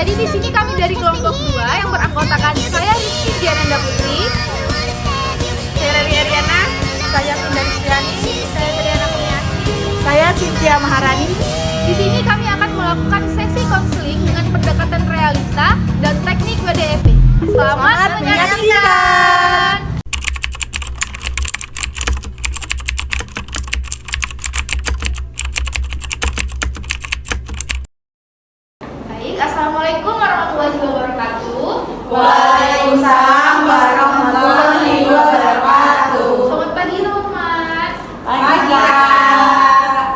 Jadi di sini kami dari kelompok 2 yang beranggotakan saya Rizky Diananda Putri, saya Rari Ariana, saya Finda Rizkyani, saya Triana Kurniasi, Saya Cynthia Maharani. Di sini kami akan melakukan sesi konseling dengan pendekatan realita dan teknik WDEP. Selamat menyaksikan. Baik, Assalamualaikum warahmatullahi wabarakatuh. Waalaikumsalam warahmatullahi wabarakatuh. Selamat pagi teman-teman. Pagi.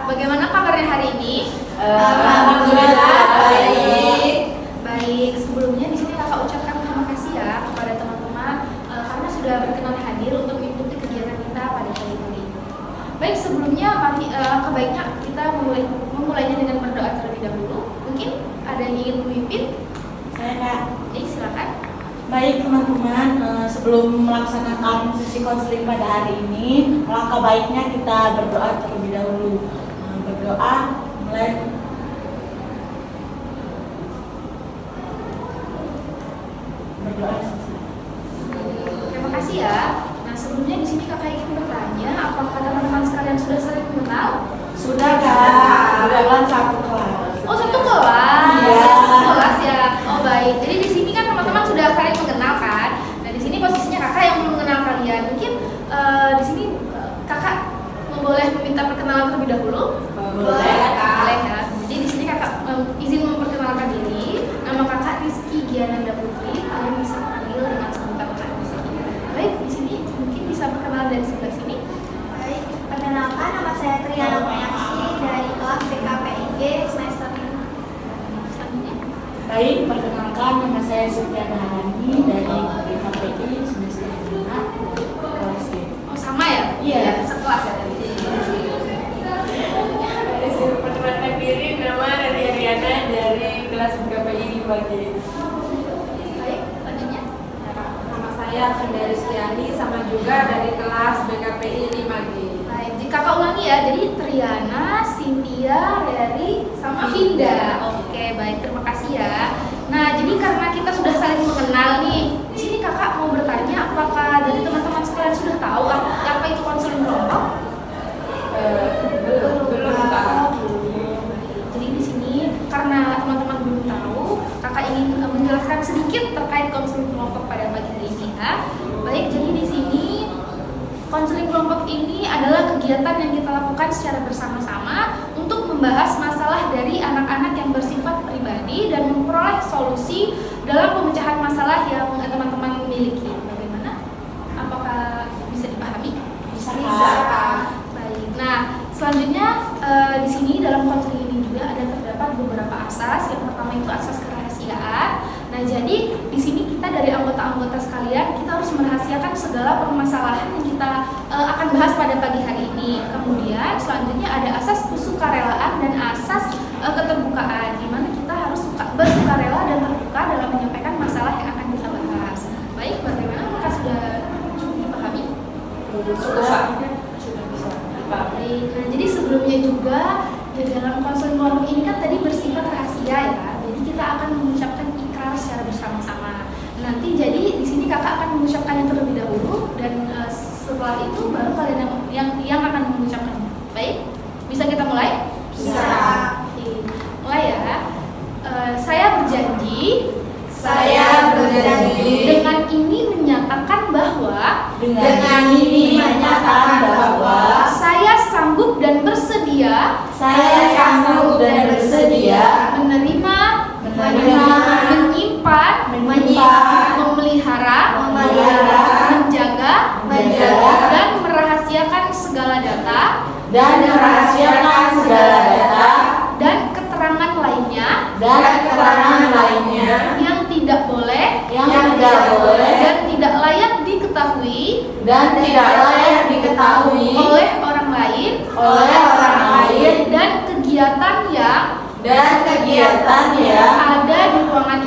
Bagaimana kabarnya hari ini? Alhamdulillah baik. Baik, sebelumnya di sini kakak ucapkan terima kasih ya kepada teman-teman karena sudah berkenan hadir untuk mengikuti kegiatan kita pada kali ini. Baik, sebelumnya alangkah baiknya kita memulainya dengan berdoa terlebih dahulu. Mungkin ada yang ingin memimpin? Saya Kak. Silakan. Baik teman-teman, sebelum melaksanakan sesi konseling pada hari ini, alangkah baiknya kita berdoa terlebih dahulu. Berdoa mulai. Berdoa selesai. Terima kasih ya. Nah, sebelumnya di sini kakak ingin bertanya, apakah teman-teman sekalian sudah saling mengenal? Sudah Kak, kebetulan satu kelas. Oh, satu kelas. Iya. Satu kelas ya. Oh, baik. Jadi di sini kan teman-teman sudah saling mengenal kan? Nah, di sini posisinya kakak yang belum mengenal kalian. Mungkin di sini kakak boleh meminta perkenalan terlebih dahulu? Boleh, Kak. Boleh ya. Jadi di sini kakak izin memperkenalkan diri. Nama kakak Rizky Diananda Putri. Kalian bisa panggil dengan sebutan Kak Rizky. Baik, di sini mungkin bisa perkenalan dari sebelah sini. Baik, perkenalkan nama saya Triana Kurniasi dari kelas BKPIG semester 5. Selanjutnya. Baik, perkenalkan nama saya Cynthia Maharani dari BKPI semester 5 kelas D. Oh, sama ya? Iya. Sekelas ya tadi. Perkenalkan diri, nama Rari Ariana dari kelas BKPI di Bagi. Baik, selanjutnya. Nama saya Finda Rizkyani, sama juga dari kelas BKPI 5G. Baik, jadi kakak ulangi ya. Jadi Triana, Cynthia, Rari, sama Finda. Oke, baik, terima kasih ya. Nah, jadi karena kita sudah saling mengenal nih, di sini kakak mau bertanya, apakah dari teman-teman sekalian sudah tahu apa itu konseling kelompok? Belum Kak. Jadi di sini karena teman-teman belum tahu, kakak ingin menjelaskan sedikit terkait konseling kelompok pada pagi hari ini ya. Baik, jadi di sini konseling kelompok ini adalah kegiatan yang kita lakukan secara bersama-sama untuk membahas masalah dari anak-anak yang bersifat pribadi dan memperoleh solusi dalam pemecahan masalah yang teman-teman miliki. Bagaimana? Apakah bisa dipahami? Bisa, Baik. Nah, selanjutnya di sini dalam konseling ini juga ada terdapat beberapa asas. Yang pertama itu asas kerahasiaan. Nah, jadi di sini kita dari anggota-anggota sekalian kita harus merahasiakan segala permasalahan yang kita akan bahas pada pagi hari ini. Kemudian selanjutnya ada asas kesukarelaan dan asas keterbukaan, di mana kita harus bersukarela dan terbuka dalam menyampaikan masalah yang akan kita bahas. Baik, bagaimana? Apakah sudah cukup dipahami? Sudah bisa. Baik, nah jadi sebelumnya juga di dalam konseling kelompok ini kan tadi bersifat rahasia ya. Jadi kita akan mengucapkan ikrar secara bersama-sama. Nanti jadi di sini kakak akan mengucapkannya terlebih dahulu dan setelah itu baru kalian yang akan mengucapkannya. Baik, bisa kita mulai? Bisa. Oke, mulai ya. Saya berjanji. Dengan ini menyatakan bahwa saya sanggup dan bersedia menerima, menyimpan, memelihara, menjaga, dan merahasiakan segala data dan keterangan lainnya yang tidak boleh dan tidak layak diketahui oleh orang lain dan kegiatan yang ada di ruangan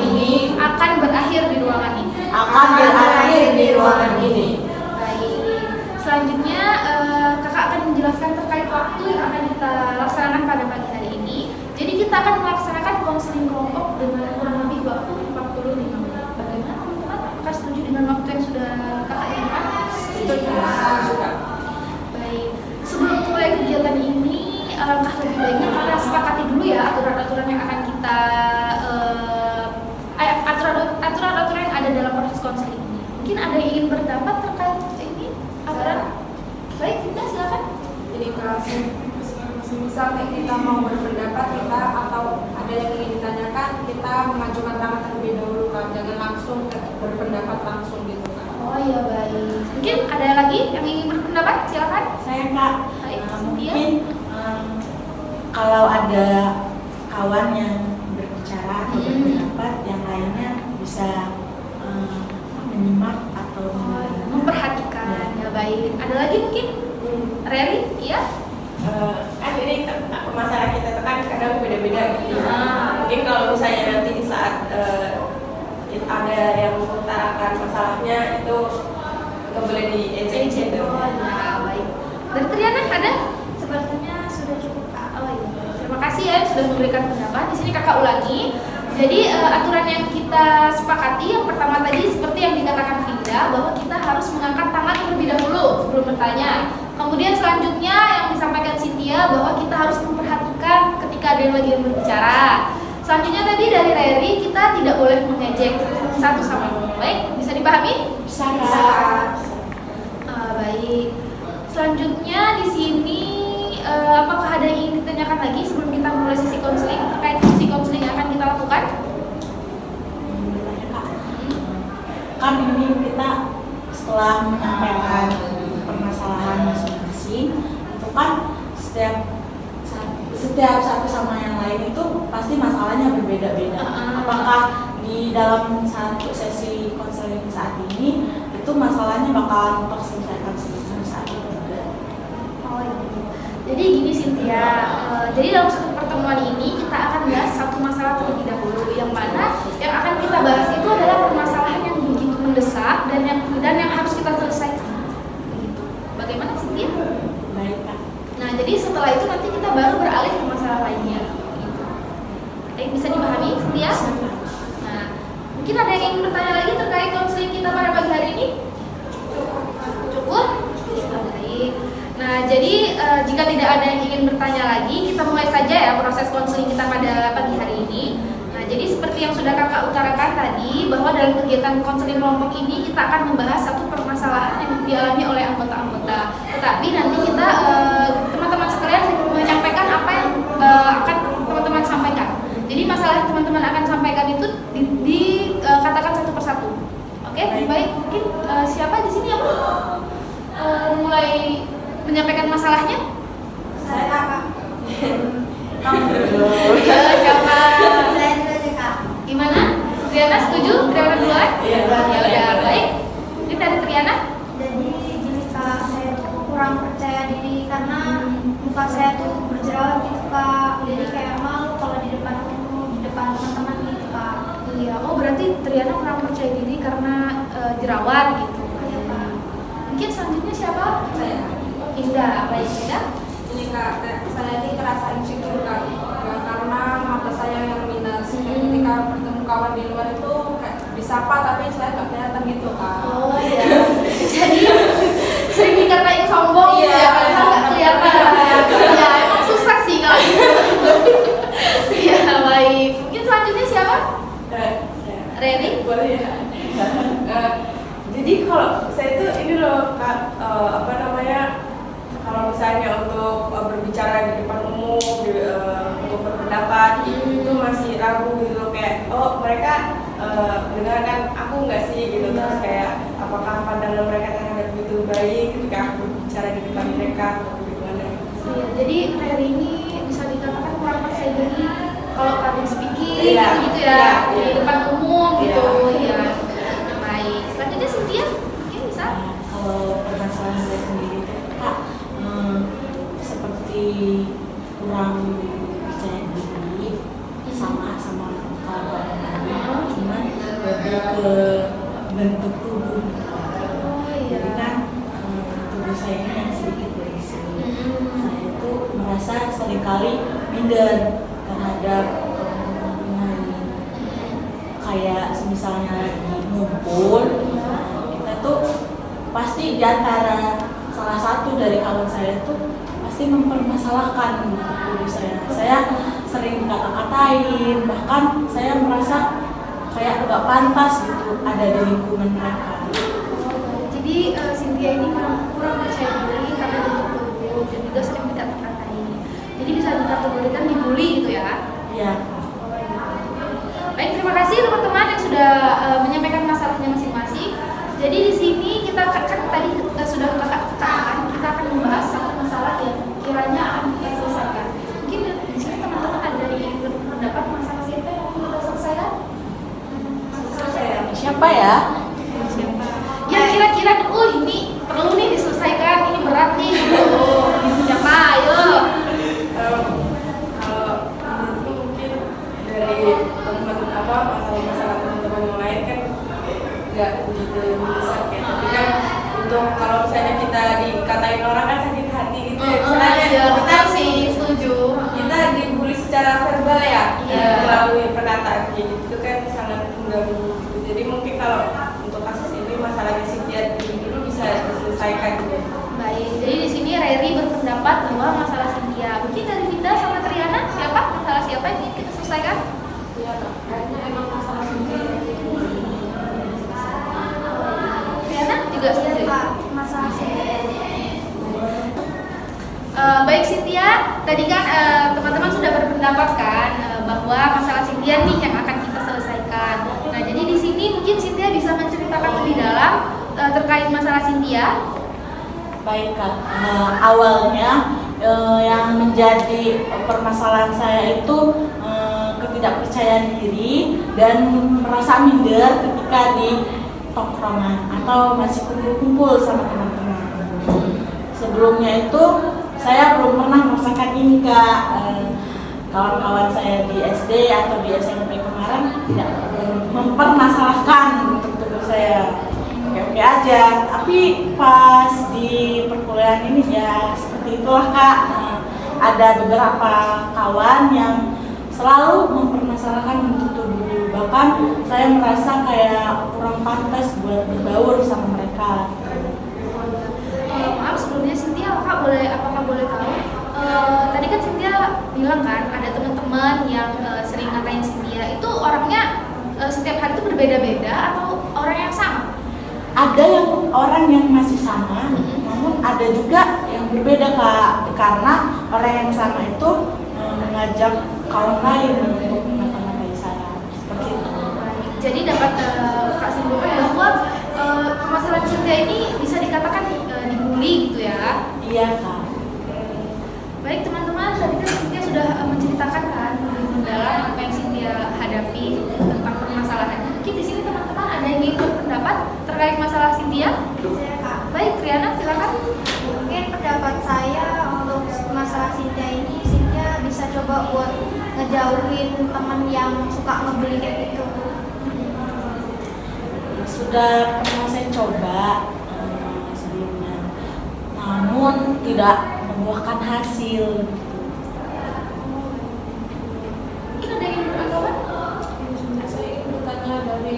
ini akan berakhir di ruangan ini. Baik. Selanjutnya kakak akan menjelaskan terkait waktu yang akan kita laksanakan pada pagi hari ini. Jadi kita akan melaksanakan konseling kelompok dengan kurang lebih waktu 45 menit. Bagaimana teman-teman? Apakah setuju dengan waktu yang sudah kakak inginkan? Setuju. Baik. Sebelum mulai kegiatan ini, alangkah lebih baiknya kita sepakati dulu ya aturan-aturan yang akan kita aturan-aturan yang ada dalam proses konseling ini. Mungkin ada yang ingin berpendapat terkait ini aturan? Baik, kita silakan. Jadi kalau misal kita mau berpendapat kita atau ada yang ingin ditanyakan, kita mengajukan tangan terlebih dahulu kan, jangan langsung berpendapat langsung gitu kan. Oh iya, baik. Mungkin ada lagi yang ingin berpendapat? Silakan. Saya Kak, Baik, mungkin kalau ada kawan yang berbicara atau berpendapat, yang lainnya bisa menyimak atau memperhatikan. Ya baik. Ada lagi mungkin? Reri? Iya? Kan ini masalah kita itu kan kadang beda-beda gitu. Mungkin kalau misalnya nanti di saat ada yang mengutarakan masalahnya itu nggak boleh diejek gitu. Oh ya, baik. Dari Triana ada? Sepertinya sudah cukup Kak. Oh iya. Terima kasih ya sudah memberikan pendapat. Di sini kakak ulangi. Jadi aturan yang kita sepakati yang pertama tadi seperti yang dikatakan Finda bahwa kita harus mengangkat tangan terlebih dahulu sebelum bertanya. Kemudian selanjutnya yang disampaikan Cynthia bahwa kita harus memperhatikan ketika ada yang lagi berbicara. Selanjutnya tadi dari Reri kita tidak boleh mengejek satu sama lain. Baik, bisa dipahami? bisa Baik. Selanjutnya di sini apakah ada yang ingin ditanyakan lagi sebelum kita mulai sesi konseling terkait sesi konseling yang akan kita lakukan? Kan ini kita setelah menyampaikan permasalahan masing-masing, itu kan setiap satu sama yang lain itu pasti masalahnya berbeda-beda. Apakah di dalam satu sesi konseling saat ini itu masalahnya bakalan terselesaikan saat itu juga? Oh iya. Jadi gini Cynthia, jadi dalam satu pertemuan ini kita akan bahas satu masalah terlebih dahulu, yang mana yang akan kita bahas itu adalah permasalahan yang begitu mendesak dan yang harus kita selesaikan. Begitu. Bagaimana Cynthia? Baik Kak. Nah, jadi setelah itu nanti kita baru beralih ke masalah lainnya. Gitu. Oke, bisa dipahami Cynthia? Nah, mungkin ada yang ingin bertanya lagi terkait konseling kita pada pagi hari ini? Cukup? Baik. Nah, jadi jika tidak ada yang ingin bertanya lagi, kita mulai saja ya proses konseling kita pada pagi hari ini. Nah, jadi seperti yang sudah kakak utarakan tadi, bahwa dalam kegiatan konseling kelompok ini kita akan membahas satu permasalahan yang dialami oleh anggota-anggota. Tetapi nanti kita teman-teman sekalian menyampaikan apa yang akan teman-teman sampaikan. Jadi masalah yang teman-teman akan sampaikan itu dikatakan satu persatu. Oke, baik. Mungkin siapa di sini yang mulai menyampaikan masalahnya? Saya Kak. Kamu dulu. Siapa? Saya juga sih Kak. Gimana? Triana setuju? Triana duluan? Iya. Ya udah, baik. Ini dari Triana. Jadi gini Kak, saya tuh kurang percaya diri karena muka saya tuh berjerawat gitu Kak. Jadi kayak malu kalau di depan umum, di depan teman-teman gitu Kak. Iya, oh berarti Triana kurang percaya diri karena jerawat gitu. Iya Kak. Mungkin selanjutnya siapa? Saya. Indah, baik Indah. Ini Kak, saya ini ngerasa insecure Kak, karena mata saya yang minus. Ketika bertemu kawan di luar itu kayak disapa tapi saya nggak kelihatan gitu Kak. Oh iya. Jadi sering dikatain sombong gitu ya, padahal nggak kelihatan. Ya emang susah sih kalau gitu. Iya baik. Mungkin selanjutnya siapa? Reni. Boleh ya. Jadi kalau saya tuh ini loh Kak, apa namanya, kalau misalnya untuk berbicara di depan umum, untuk berpendapat itu masih ragu gitu loh, kayak oh mereka mendengarkan aku nggak sih gitu, terus kayak apakah pandangan mereka terhadap itu baik ketika aku berbicara di depan mereka atau bagaimana? Iya, jadi hari ini bisa dikatakan kurang percaya diri kalau public speaking Iya, gitu ya, iya, di iya. depan umum gitu. Iya. Ya. Baik. Selanjutnya Cynthia, mungkin bisa. Nah, kalau permasalahan saya sendiri itu Kak, seperti kurang percaya diri sama kalau cuman lebih ke bentuk tubuh. Oh Jadi kan tubuh saya ini yang sedikit berisi. Saya itu merasa seringkali minder terhadap kayak misalnya lagi ngumpul, kita tuh pasti di antara salah satu dari kawan saya tuh pasti mempermasalahkan guru saya. Saya sering kata-katain, bahkan saya merasa kayak nggak pantas gitu ada di lingkungan mereka. Jadi Cynthia ini kurang percaya diri karena bentuk guru dan juga sering dikata-katain. Jadi bisa dikategorikan dibully gitu ya? Iya. Baik, terima kasih teman-teman yang sudah menyampaikan masalahnya masing-masing. Jadi di sini kita kan tadi sudah katakan kita akan membahas satu masalah yang kiranya akan kita selesaikan. Mungkin di sini teman-teman ada yang berpendapat masalah siapa yang mau kita selesaikan? Siapa ya? Siapa? Ya kira-kira ini perlu nih diselesaikan, ini berat nih. Siapa? Ayo. Kalau menurutku mungkin dari teman-teman masalah-masalah teman-teman yang lain kan nggak begitu besar ya, tapi kan untuk kalau misalnya kita dikatain orang kan sakit hati gitu ya, misalnya Iya, kita betul sih, setuju. kita dibully secara verbal ya, Iya. melalui perkataan kayak gitu itu kan sangat mengganggu gitu. Jadi mungkin kalau untuk kasus ini masalahnya Cynthia dulu bisa diselesaikan gitu. Baik, jadi di sini Reri berpendapat bahwa masalah Cynthia. Mungkin dari Vinda sama Triana, masalah siapa yang ingin kita selesaikan? Iya Kak, kayaknya emang masalah sendiri. Triana juga setuju. Pak, masalah Cynthia. Baik Cynthia, tadi kan teman-teman sudah berpendapat kan bahwa masalah Cynthia nih yang akan kita selesaikan. Nah, jadi di sini mungkin Cynthia bisa menceritakan lebih dalam terkait masalah Cynthia. Baik Kak, awalnya yang menjadi permasalahan saya itu ketidakpercayaan diri dan merasa minder ketika di tongkrongan atau masih kumpul-kumpul sama teman-teman. Sebelumnya itu saya belum pernah merasakan ini Kak. Kawan-kawan saya di SD atau di SMP kemarin tidak mempermasalahkan untuk tubuh saya. Oke aja, tapi pas di perkuliahan ini ya seperti itulah Kak. Ada beberapa kawan yang selalu mempermasalahkan bentuk tubuh, bahkan saya merasa kayak kurang pantas buat berbaur sama mereka. Maaf sebelumnya Cynthia, apakah boleh tahu? Tadi kan Cynthia bilang kan ada teman-teman yang sering ngatain Cynthia. Itu orangnya setiap hari itu berbeda-beda atau orang yang sama? Ada yang orang yang masih sama, namun ada juga yang berbeda Kak, karena orang yang sama itu mengajak kawan lain untuk mengata-ngatai saya. Seperti itu. Jadi dapat Kak simpulkan bahwa permasalahan Cynthia ini bisa dikatakan dibully gitu ya? Iya Kak. Baik teman-teman, tadi kan Cynthia sudah menceritakan kan lebih mendalam apa yang Cynthia hadapi tentang permasalahan. Mungkin di sini teman-teman ada yang ingin berpendapat terkait masalah Cynthia? Saya Kak. Baik, Triana silakan. Mungkin pendapat saya untuk masalah Cynthia ini, Cynthia bisa coba buat ngejauhin teman yang suka ngebully kayak gitu. Sudah pernah saya coba sebelumnya, namun tidak membuahkan hasil. Mungkin ada yang ingin beranggapan? Saya ingin bertanya dari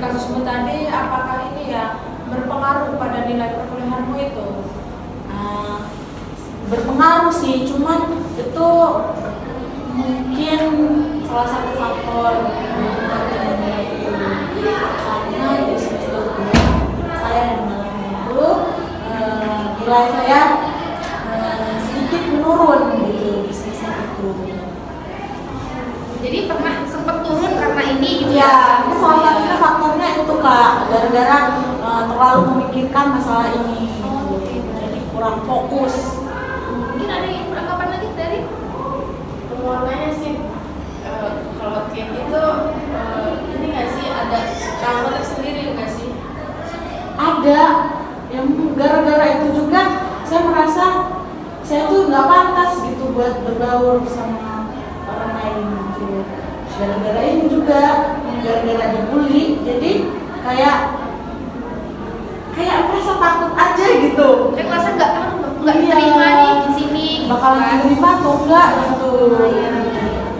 kasusmu tadi, apakah ini ya berpengaruh pada nilai perkuliahanmu itu? Berpengaruh sih, cuman itu mungkin salah satu faktor karena di semester 2 saya yang mengalami itu nilai saya sedikit menurun gitu di semester itu. Jadi pernah sempat turun karena ini gitu Ya, itu salah satunya faktornya itu Kak, gara-gara terlalu memikirkan masalah ini, gitu. Jadi kurang fokus. Mungkin ada yang beranggapan lagi dari? Pewarnanya sih kalau kayak gitu ini nggak sih ada trauma tersendiri nggak sih? Ada yang gara-gara itu juga saya merasa saya tuh nggak pantas gitu buat berbaur sama orang lain gitu. Gara-gara ini juga, gara-gara dibully, jadi kayak merasa takut aja gitu. Kayak merasa nggak Iya. diterima nih di sini. Bakalan kan? diterima atau enggak gitu. Iya.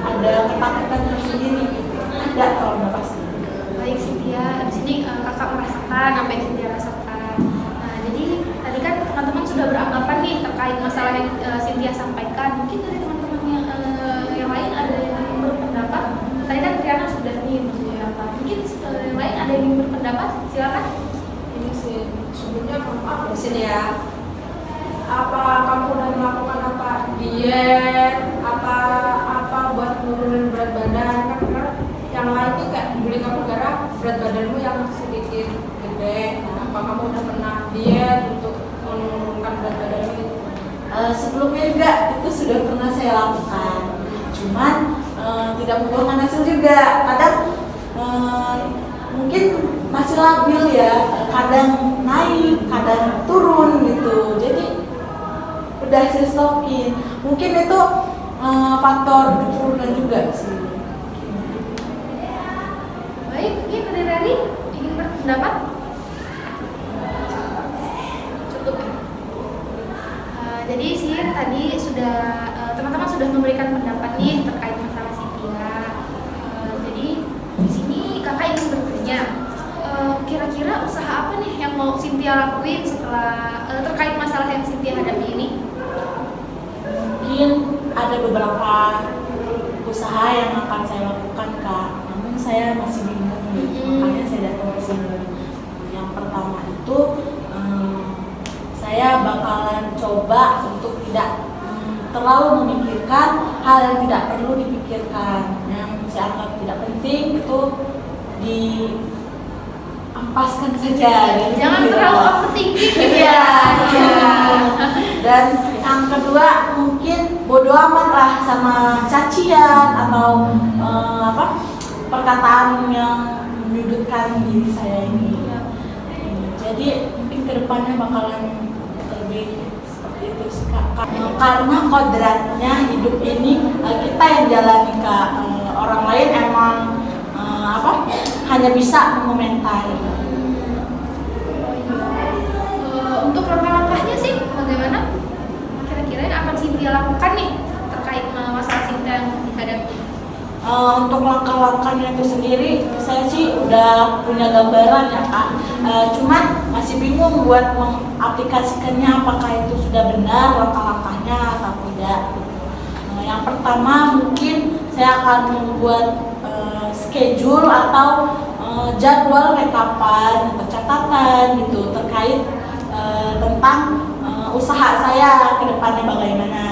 Ada ketakutan rasakan, apa yang Cynthia rasakan. Nah, jadi tadi kan teman-teman sudah beranggapan nih terkait masalah yang Cynthia sampaikan. Mungkin dari teman-teman yang lain ada yang berpendapat. Tadi kan Triana sudah nih apa? Mungkin yang lain ada yang berpendapat, silakan. Ini sih sebelumnya maaf di sini ya. Apa kamu udah melakukan apa diet, apa buat nurunin berat badan? Kan yang lain tuh kayak beli kamu gara berat badanmu yang sedikit gede. Nah, apa kamu udah pernah diet untuk menurunkan berat badanmu? Sebelumnya juga itu sudah pernah saya lakukan, cuman tidak membuahkan hasil juga. Kadang mungkin masih labil ya, kadang naik, kadang turun gitu. Jadi udah saya stopin. Mungkin itu faktor keturunan juga sih. Baik, mungkin dari Rari ingin berpendapat? Cukup. Jadi sih tadi sudah teman-teman sudah memberikan pendapat nih terkait masalah Cynthia. Jadi di sini kakak ingin bertanya, kira-kira usaha apa nih yang mau Cynthia lakuin setelah terkait masalah yang Cynthia hadapi ini? Mungkin ada beberapa usaha yang akan saya lakukan, Kak. Namun saya masih bingung, makanya saya datang ke sini. Yang pertama itu saya bakalan coba untuk tidak terlalu memikirkan hal yang tidak perlu dipikirkan. Yang saya anggap tidak penting itu diampaskan saja. Jangan terlalu overthinking gitu Iya. ya. Dan yang kedua mungkin bodo amat lah sama cacian atau perkataan yang menyudutkan diri saya ini. Jadi mungkin kedepannya bakalan lebih seperti itu sih, Kak. Karena kodratnya hidup ini kita yang jalani, Kak. Orang lain emang hanya bisa mengomentari. Untuk langkah-langkahnya sih bagaimana? Kira-kira yang akan Cynthia lakukan nih terkait masalah Cynthia yang dihadapi? Untuk langkah-langkahnya itu sendiri, saya sih udah punya gambaran ya, Kak. Cuman masih bingung buat mengaplikasikannya, apakah itu sudah benar langkah-langkahnya atau tidak. Yang pertama mungkin saya akan membuat schedule atau jadwal rekapan atau catatan gitu terkait tentang usaha saya ke depannya bagaimana.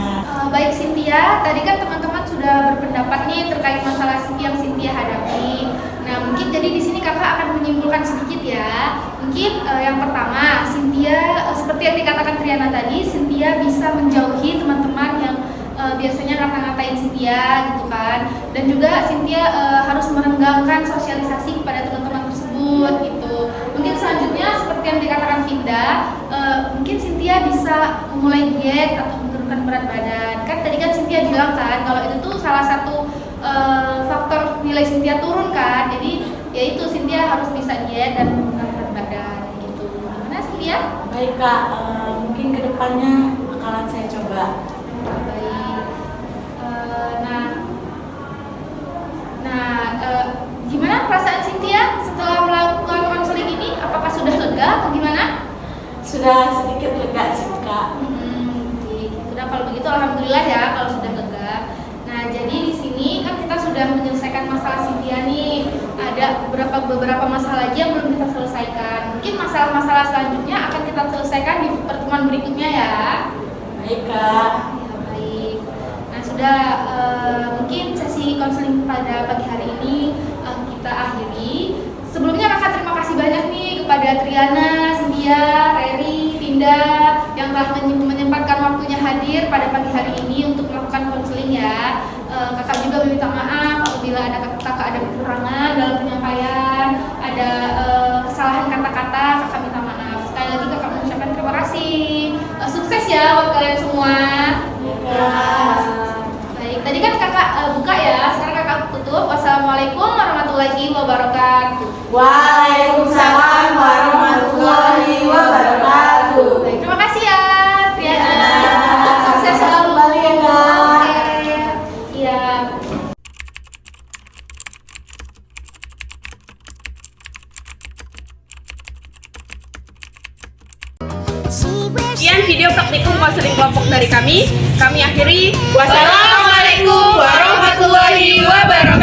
Baik Cynthia, tadi kan teman-teman sudah berpendapat nih terkait masalah yang Cynthia hadapi. Nah, mungkin jadi di sini kakak akan menyimpulkan sedikit ya. Mungkin yang pertama, Cynthia seperti yang dikatakan Triana tadi, Cynthia bisa menjauhi teman-teman yang biasanya ngata-ngatain Cynthia gitu kan. Dan juga Cynthia harus merenggangkan sosialisasi kepada teman-teman tersebut gitu. Mungkin selanjutnya seperti yang dikatakan Vinda, mungkin Cynthia bisa memulai diet atau menurunkan berat badan. Kan tadi kan Cynthia bilang kan kalau itu tuh salah satu faktor nilai Cynthia turun kan. Jadi yaitu Cynthia harus bisa diet dan menurunkan berat badan gitu. Gimana Cynthia? Baik, Kak, mungkin kedepannya bakalan saya coba. Baik. Gimana perasaan Cynthia setelah melakukan konseling ini? Apakah sudah lega atau gimana? Sudah sedikit lega sih, Kak. Sudah, kalau begitu alhamdulillah ya kalau sudah lega. Nah, jadi di sini kan kita sudah menyelesaikan masalah Cynthia nih. Ada beberapa masalah lagi yang belum kita selesaikan. Mungkin masalah-masalah selanjutnya akan kita selesaikan di pertemuan berikutnya ya. Baik, Kak. Ya, baik. Nah, sudah mungkin sesi konseling pada pagi hari ini kita akhiri. Sebelumnya kakak terima kasih banyak nih kepada Triana, Cynthia, Reri, Vinda yang telah menyempatkan waktunya hadir pada pagi hari ini untuk melakukan konseling ya. Kakak juga meminta maaf apabila kakak ada kekurangan dalam penyampaian, ada kesalahan kata-kata, kakak minta maaf. Sekali lagi kakak mengucapkan terima kasih. Sukses ya buat kalian semua. Baik, tadi kan kakak buka ya, sekarang kakak tutup. Wassalamualaikum warahmatullahi wabarakatuh. Waalaikumsalam warahmatullahi wabarakatuh. Baik, terima kasih ya Triana. Sukses selalu. Kembali ya, Kak. Oke. Iya. Kami akhiri. Wassalamualaikum warahmatullahi wabarakatuh.